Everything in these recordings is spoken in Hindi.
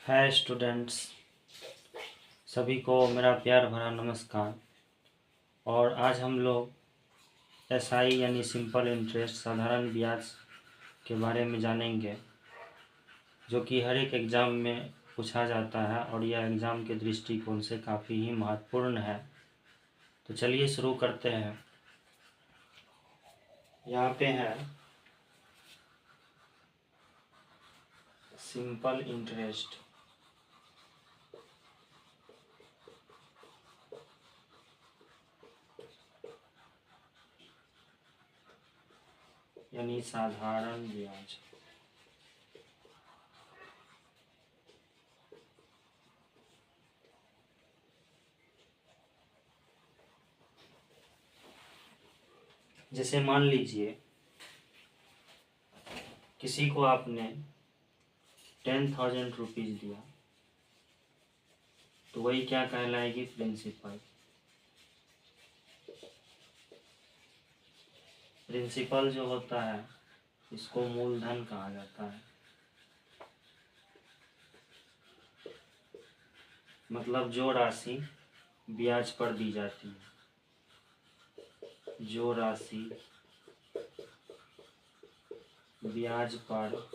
है स्टूडेंट्स, सभी को मेरा प्यार भरा नमस्कार। और आज हम लोग एसआई यानी सिंपल इंटरेस्ट साधारण ब्याज के बारे में जानेंगे, जो कि हर एक एग्ज़ाम में पूछा जाता है और यह एग्ज़ाम के दृष्टिकोण से काफ़ी ही महत्वपूर्ण है। तो चलिए शुरू करते हैं। यहाँ पे है सिंपल इंटरेस्ट। यानी साधारण ब्याज। जैसे मान लीजिए किसी को आपने 10,000 रुपीज़ दिया, तो वही क्या कहलाएगी? प्रिंसिपल। प्रिंसिपल जो होता है इसको मूलधन कहा जाता है। मतलब जो राशि ब्याज पर दी जाती है, जो राशि ब्याज पर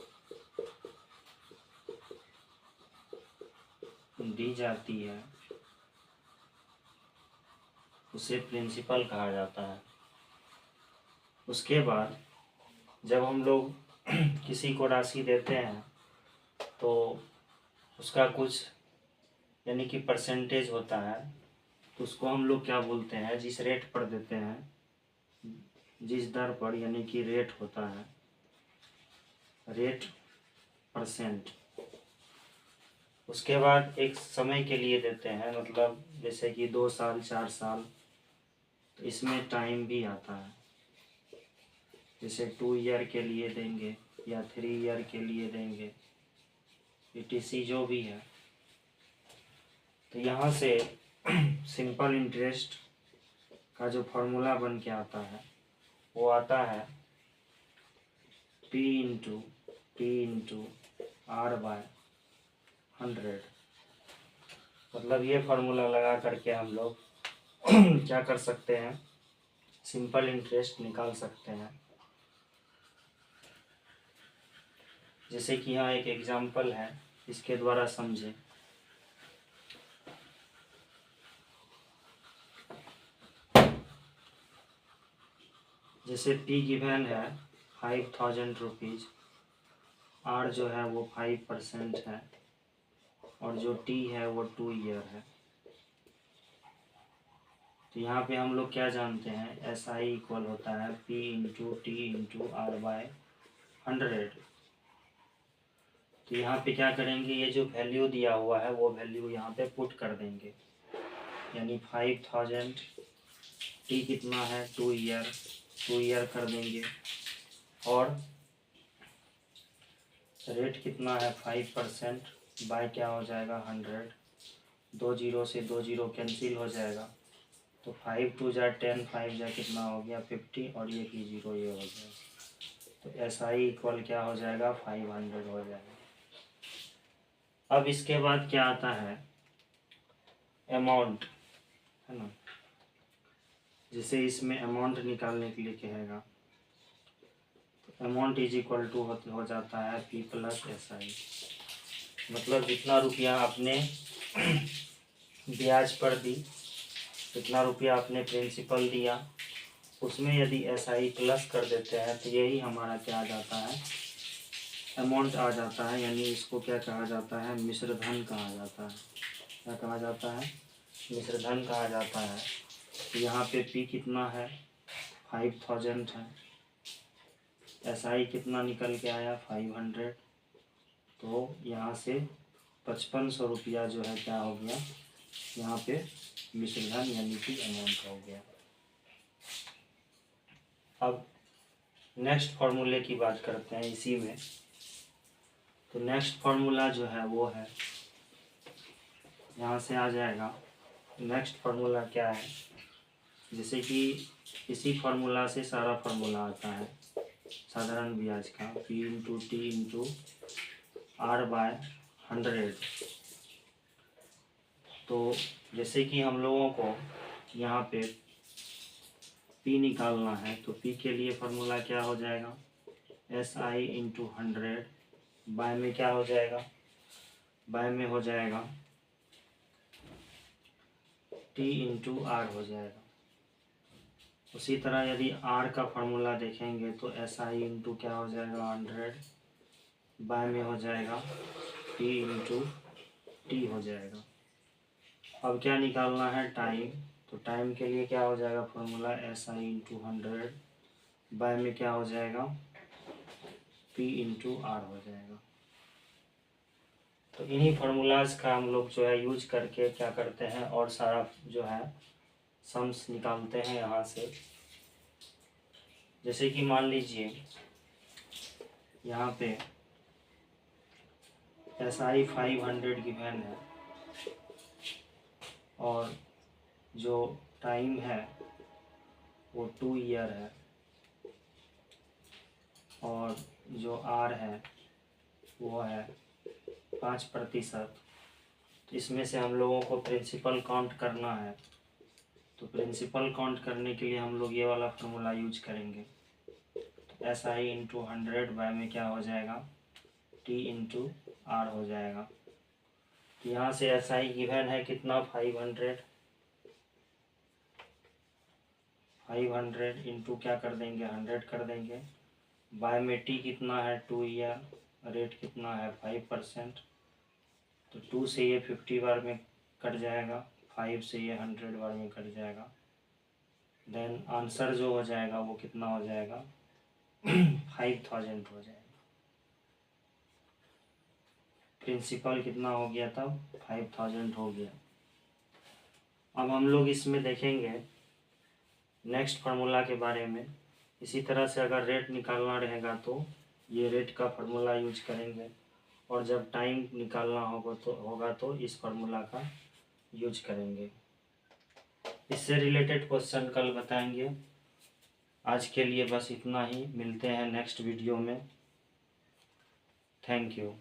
दी जाती है उसे प्रिंसिपल कहा जाता है। उसके बाद जब हम लोग किसी को राशि देते हैं तो उसका कुछ यानी कि परसेंटेज होता है, तो उसको हम लोग क्या बोलते हैं? जिस रेट पर देते हैं, जिस दर पर, यानी कि रेट होता है, रेट परसेंट। उसके बाद एक समय के लिए देते हैं, मतलब जैसे कि 2 साल 4 साल, तो इसमें टाइम भी आता है। जैसे 2 ईयर के लिए देंगे या 3 ईयर के लिए देंगे, ETC जो भी है। तो यहाँ से सिंपल इंटरेस्ट का जो फॉर्मूला बन के आता है वो आता है P/R/100। मतलब ये फार्मूला लगा करके हम लोग क्या कर सकते हैं? सिंपल इंटरेस्ट निकाल सकते हैं। जैसे कि यहाँ एक एग्जाम्पल है, इसके द्वारा समझें। जैसे P गिवन है 5,000 रुपीज़, R जो है वो 5% है, और जो T है वो 2 ईयर है। तो यहाँ पे हम लोग क्या जानते हैं? SI इक्वल होता है P/T/R/100। तो यहाँ पे क्या करेंगे? ये जो वैल्यू दिया हुआ है वो वैल्यू यहाँ पे पुट कर देंगे। यानी 5,000, T कितना है? 2 ईयर कर देंगे, और रेट कितना है? 5%, बाय क्या हो जाएगा? 100। 2 जीरो से 2 जीरो कैंसिल हो जाएगा, तो 5 2 जा 10, 5 जा कितना हो गया? 50, और ये की जीरो ये हो जाएगा। तो SI इक्वल क्या हो जाएगा? 500 हो जाएगा। अब इसके बाद क्या आता है? अमाउंट, है ना। जैसे इसमें अमाउंट निकालने के लिए कहेगा, तो अमाउंट इज इक्वल टू हो जाता है P+SI। मतलब जितना रुपया आपने ब्याज पर दी, जितना रुपया आपने प्रिंसिपल दिया, उसमें यदि SI प्लस कर देते हैं तो यही हमारा क्या आ जाता है? अमाउंट आ जाता है। यानी इसको क्या कहा जाता है? मिश्र धन कहा जाता है। क्या कहा जाता है? मिश्र धन कहा जाता है। तो यहाँ पे P कितना है? 5,000 है। SI कितना निकल के आया? 500। तो यहाँ से 5500 रुपया जो है क्या हो गया? यहाँ पे मिश्र धन यानी कि अमाउंट हो गया। अब नेक्स्ट फार्मूले की बात करते हैं इसी में। तो नेक्स्ट फार्मूला जो है वो है, यहाँ से आ जाएगा। नेक्स्ट फार्मूला क्या है? जैसे कि इसी फार्मूला से सारा फार्मूला आता है साधारण ब्याज का, P/T/R/100। 100। तो जैसे कि हम लोगों को यहाँ पे P निकालना है, तो P के लिए फार्मूला क्या हो जाएगा, SI इंटू 100 बाय में क्या हो जाएगा, बाय में हो जाएगा T इंटू R हो जाएगा। उसी तरह यदि R का फार्मूला देखेंगे तो SI इंटू क्या हो जाएगा 100 बाय में हो जाएगा P इंटू T हो जाएगा। अब क्या निकालना है, टाइम। तो टाइम के लिए क्या हो जाएगा फार्मूला, SI इंटू 100 बाय में क्या हो जाएगा P इंटू R हो जाएगा। तो इन्हीं फार्मूलाज का हम लोग जो है यूज करके क्या करते हैं और सारा जो है सम्स निकालते हैं यहाँ से। जैसे कि मान लीजिए यहाँ पे SI 500 गिवन है और जो टाइम है वो 2 ईयर है और जो R है वो है 5%। तो इसमें से हम लोगों को प्रिंसिपल काउंट करना है। तो प्रिंसिपल काउंट करने के लिए हम लोग ये वाला फार्मूला यूज करेंगे। तो SI इंटू 100 बाय में क्या हो जाएगा, T इंटू R हो जाएगा। तो यहाँ से SI गिवन है कितना, 500 इंटू क्या कर देंगे 100 कर देंगे, बाय में T कितना है 2 ईयर, रेट कितना है 5%। तो 2 से ये 50 बार में कट जाएगा, 5 से ये 100 बार में कट जाएगा। देन आंसर जो हो जाएगा वो कितना हो जाएगा 5000 हो जाएगा। प्रिंसिपल कितना हो गया तब 5000 हो गया। अब हम लोग इसमें देखेंगे नेक्स्ट फार्मूला के बारे में। इसी तरह से अगर रेट निकालना रहेगा तो ये रेट का फार्मूला यूज करेंगे और जब टाइम निकालना होगा तो इस फार्मूला का यूज करेंगे। इससे रिलेटेड क्वेश्चन कल बताएंगे। आज के लिए बस इतना ही, मिलते हैं नेक्स्ट वीडियो में। Thank you.